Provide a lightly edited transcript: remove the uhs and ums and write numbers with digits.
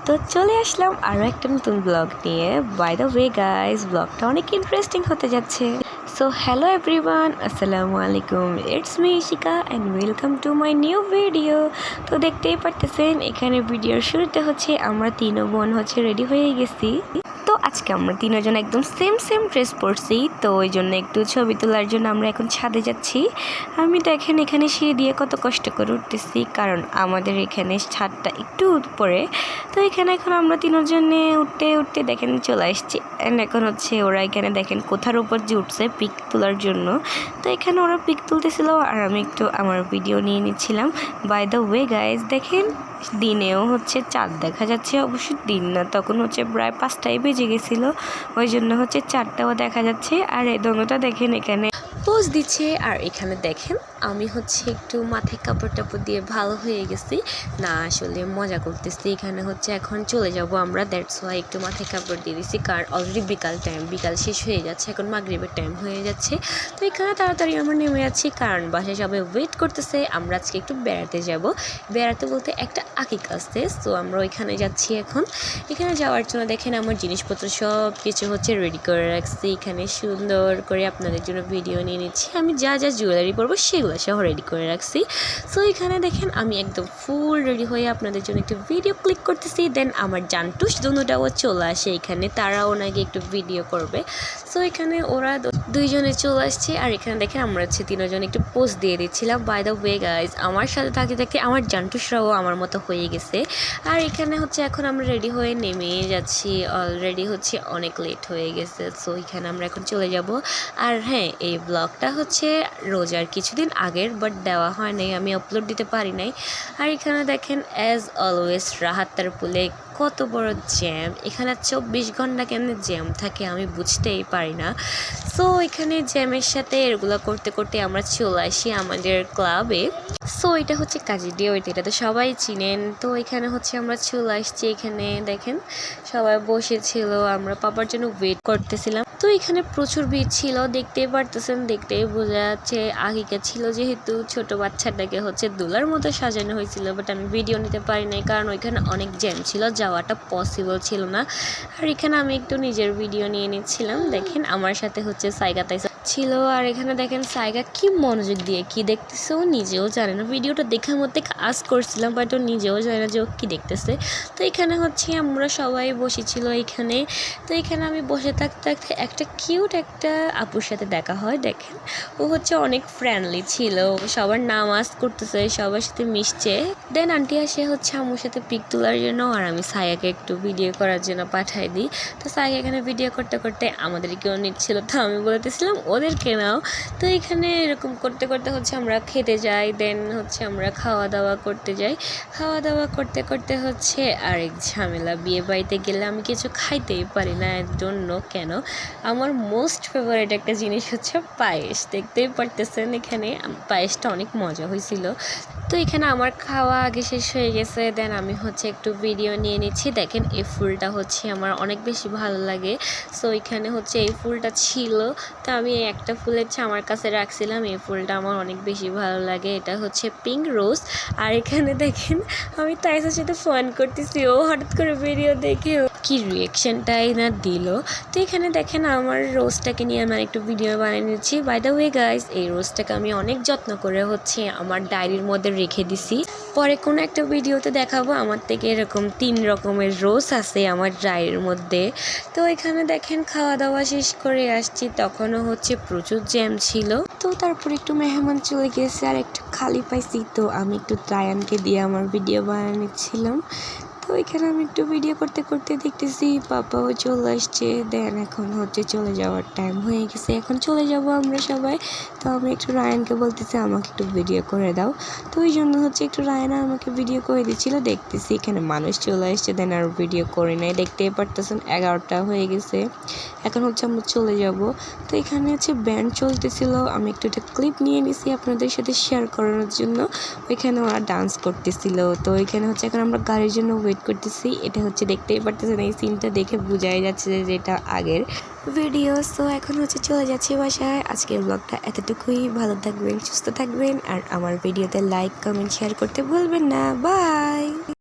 তো চলে আসলাম আরও একটা নতুন ব্লগ নিয়ে। বাই দ্য ওয়ে গাইস, ব্লগটা অনেক ইন্টারেস্টিং হতে যাচ্ছে। সো হ্যালো এভরিওয়ান, আসসালামু আলাইকুম, it's me Ishika and welcome to my new video. তো দেখতেই পারতেছেন এখানে ভিডিওর শুরুতে হচ্ছে আমরা তিন বোন হচ্ছে রেডি হয়ে গেছি। তো আজকে আমরা তিনজন একদম সেম ড্রেস পরছি, তো ওই জন্য একটু ছবি তোলার জন্য আমরা এখন ছাদে যাচ্ছি। আমি দেখেন এখানে সিঁড়ি দিয়ে কত কষ্ট করে উঠতেছি, কারণ আমাদের এখানে ছাদটা একটু উপরে। তো এখানে এখন আমরা তিনজনে উঠতে দেখেন চলে আসছি। অ্যান্ড এখন হচ্ছে ওরা এখানে দেখেন কোথার উপর যে উঠছে পিক তোলার জন্য। তো এখানে ওরা পিক তুলতেছিল আর আমি একটু আমার ভিডিও নিয়ে নিচ্ছিলাম। বাই দ্য ওয়ে গাইজ, দেখেন দিনেও হচ্ছে চাঁদ দেখা যাচ্ছে, অবশ্য দিন না, তখন হচ্ছে প্রায় 5টাই বেজে গেছিলো, ওই জন্য হচ্ছে চাঁদটাও দেখা যাচ্ছে। আর এই দোনোটা দেখেন এখানে পোজ দিচ্ছে। আর এখানে দেখেন আমি হচ্ছে একটু মাথায় কাপড় টাপড় দিয়ে ভালো হয়ে গেছি, না আসলে মজা করতেছি। এখানে হচ্ছে এখন চলে যাব আমরা, দ্যাটস ওয়াই একটু মাথায় কাপড় দিয়ে দিছি, কারণ অলরেডি বিকাল শেষ হয়ে যাচ্ছে, এখন মাগরিবের টাইম হয়ে যাচ্ছে। তো এখানে তাড়াতাড়ি আমরা নেমে যাচ্ছি, কারণ বাসায় সবাই ওয়েট করতেছে। আমরা আজকে একটু বেড়াতে বলতে একটা আকিকা আসতে, তো আমরা ওইখানে যাচ্ছি এখন। এখানে যাওয়ার জন্য দেখেন আমার জিনিসপত্র সব কিছু হচ্ছে রেডি করে রাখছি। এখানে সুন্দর করে আপনাদের জন্য ভিডিও নিয়ে নিচ্ছি, আমি যা জুয়েলারি পরবো সেগুলো সহ রেডি করে রাখছি। সো এখানে দেখেন আমি একদম ফুল রেডি হয়ে আপনাদের জন্য একটু ভিডিও ক্লিক করতেছি। দেন আমার জানটুস দুটাও চলে আসে এখানে, তারাও নাকি একটু ভিডিও করবে। সো এখানে ওরা দুইজনে চলে আসছে। আর এখানে দেখেন আমরা হচ্ছে তিনজন একটু পোস্ট দিয়ে দিচ্ছিলাম। বাই দ্য ওয়ে গাইজ, আমার সাথে থাকতে আমার জানটুসরাও আমার মতো হয়ে গেছে। আর এখানে হচ্ছে এখন আমরা রেডি হয়ে নেমে যাচ্ছি, অলরেডি হচ্ছে অনেক লেট হয়ে গেছে। সো এখানে আমরা এখন চলে যাব। আর হ্যাঁ, এই ব্লগটা হচ্ছে রোজার কিছুদিন আগের, বাট দেওয়া হয় নাই, আমি আপলোড দিতে পারি নাই। আর এখানে দেখেন অ্যাজ অলওয়েজ রাহাত্তার পুলে কত বড় জ্যাম, এখানে 24 ঘন্টা কেন জ্যাম থাকে আমি বুঝতেই পারি না। সো এখানে জ্যামের সাথে এগুলো করতে করতে আমরা চলে আসি আমাদের ক্লাবে। সো এটা হচ্ছে কাজিডিয়া, এটা তো সবাই চিনেন। তো এখানে হচ্ছে আমরা চলে আসছি, এখানে দেখেন সবাই বসেছিল, আমরা পাপার জন্য ওয়েট করতেছিলাম। তো এখানে প্রচুর ভিড় ছিল, দেখতেই পারতেছেন, দেখতেই বোঝা যাচ্ছে। আকিকা ছিল যেহেতু ছোট বাচ্চাটাকে হচ্ছে দোলার মতো সাজানো হয়েছিল, বাট আমি ভিডিও নিতে পারি নাই, কারণ ওইখানে অনেক জ্যাম ছিল, যাওয়াটা পসিবল ছিল না। আর এখানে আমি একটু নিজের ভিডিও নিয়ে নিচ্ছিলাম। দেখেন আমার সাথে হচ্ছে সাইগা তাইসা ছিল। আর এখানে দেখেন সাইগা কি মনোযোগ দিয়ে কি দেখতেছে ও নিজেও জানে না, ভিডিওটা দেখার মধ্যে কাজ করছিলাম, বাট ও নিজেও জানে না যে ও কী দেখতেছে। তো এখানে হচ্ছে আমরা সবাই বসেছিল এখানে। তো এখানে আমি বসে থাকতে একটা কিউট একটা আপুর সাথে দেখা হয়। দেখেন ও হচ্ছে অনেক ফ্রেন্ডলি ছিল, সবার নাম আস করতেছে, সবার সাথে মিশছে। দেন আন্টি আসে হচ্ছে আমার সাথে পিক তোলার জন্য, আর আমি সাইয়াকে একটু ভিডিও করার জন্য পাঠাই দিই। তো সাইয়া এখানে ভিডিও করতে করতে আমাদেরকেও নিচ্ছিল, তো আমি বলতেছিলাম ওদেরকে নাও। তো এখানে এরকম করতে করতে হচ্ছে আমরা খেতে যাই, দেন হচ্ছে আমরা খাওয়া দাওয়া করতে যাই। খাওয়া দাওয়া করতে করতে হচ্ছে আরেক ঝামেলা, বিয়ে বাড়িতে গেলে আমি কিছু খাইতেই পারি না, আই ডোন্ট নো কেন। আমার মোস্ট ফেভারিট একটা জিনিস হচ্ছে পায়েস, দেখতেই পারতেছেন এখানে পায়েসটা অনেক মজা হয়েছিল। তো এখানে আমার খাওয়া আগে শেষ হয়ে গেছে, দেন আমি হচ্ছে একটু ভিডিও নিয়ে নিচ্ছি। দেখেন এই ফুলটা হচ্ছে আমার অনেক বেশি ভালো লাগে। সো এখানে হচ্ছে এই ফুলটা ছিল, তো আমি একটা ফুল হচ্ছে আমার কাছে রাখছিলাম, এই ফুলটা আমার অনেক বেশি ভালো লাগে, এটা হচ্ছে পিঙ্ক রোজ। আর এখানে দেখেন আমি তাইসার সাথে ফান করতেছি, ও হঠাৎ করে ভিডিও দেখে কি রিয়েকশনটাই না দিল। তো এখানে দেখেন আমার রোজটাকে নিয়ে আমি একটু ভিডিও বানিয়ে নিচ্ছি। বাই দ্য ওয়ে গাইজ, এই রোজটাকে আমি অনেক যত্ন করে হচ্ছে আমার ডায়েরির মধ্যে রেখে দিছি, পরে কোনো একটা ভিডিওতে দেখাবো। আমার থেকে এরকম 3 রকমের রোজ আছে আমার ডায়েরির মধ্যে। তো এখানে দেখেন খাওয়া দাওয়া শেষ করে আসছি, তখনও হচ্ছে প্রচুর জ্যাম ছিল। তো তারপর একটু মেহমান চলে গেছে আর একটু খালি পাইছি, তো আমি একটু ট্রায়ানকে দিয়ে আমার ভিডিও বানিয়ে নিচ্ছিলাম। তো এখানে আমি একটু ভিডিও করতে করতে দেখতেছি পাপাও চলে আসছে। দেন এখন হচ্ছে চলে যাওয়ার টাইম হয়ে গেছে, এখন চলে যাব আমরা সবাই। তো আমি একটু রায়ানকে বলতেছি আমাকে একটু ভিডিও করে দাও, তো ওই জন্য হচ্ছে একটু রায়ানা আমাকে ভিডিও করে দিচ্ছিল। দেখতেছি এখানে মানুষ চলে আসছে, দেন আর ভিডিও করে নাই, দেখতেই পারতেছেন 11টা হয়ে গেছে, এখন হচ্ছে আমরা চলে যাব। তো এখানে হচ্ছে ব্যান্ড চলতেছিল, আমি একটু একটা ক্লিপ নিয়ে নিছি আপনাদের সাথে শেয়ার করানোর জন্য। ওইখানে ওরা ডান্স করতেছিল। তো এখানে হচ্ছে এখন আমরা গাড়ির জন্য ওয়েট করতেছি, এটা হচ্ছে দেখতেই পারতেছেন, এই সিনটা দেখে বোঝাই যাচ্ছে যে এটা আগের ভিডিও। সো এখন হচ্ছে চলে যাচ্ছি বাসায়। আজকের ব্লগটা এতটুকুই, ভালো থাকবেন, সুস্থ থাকবেন, আর আমার ভিডিওতে লাইক কমেন্ট শেয়ার করতে ভুলবেন না। বাই।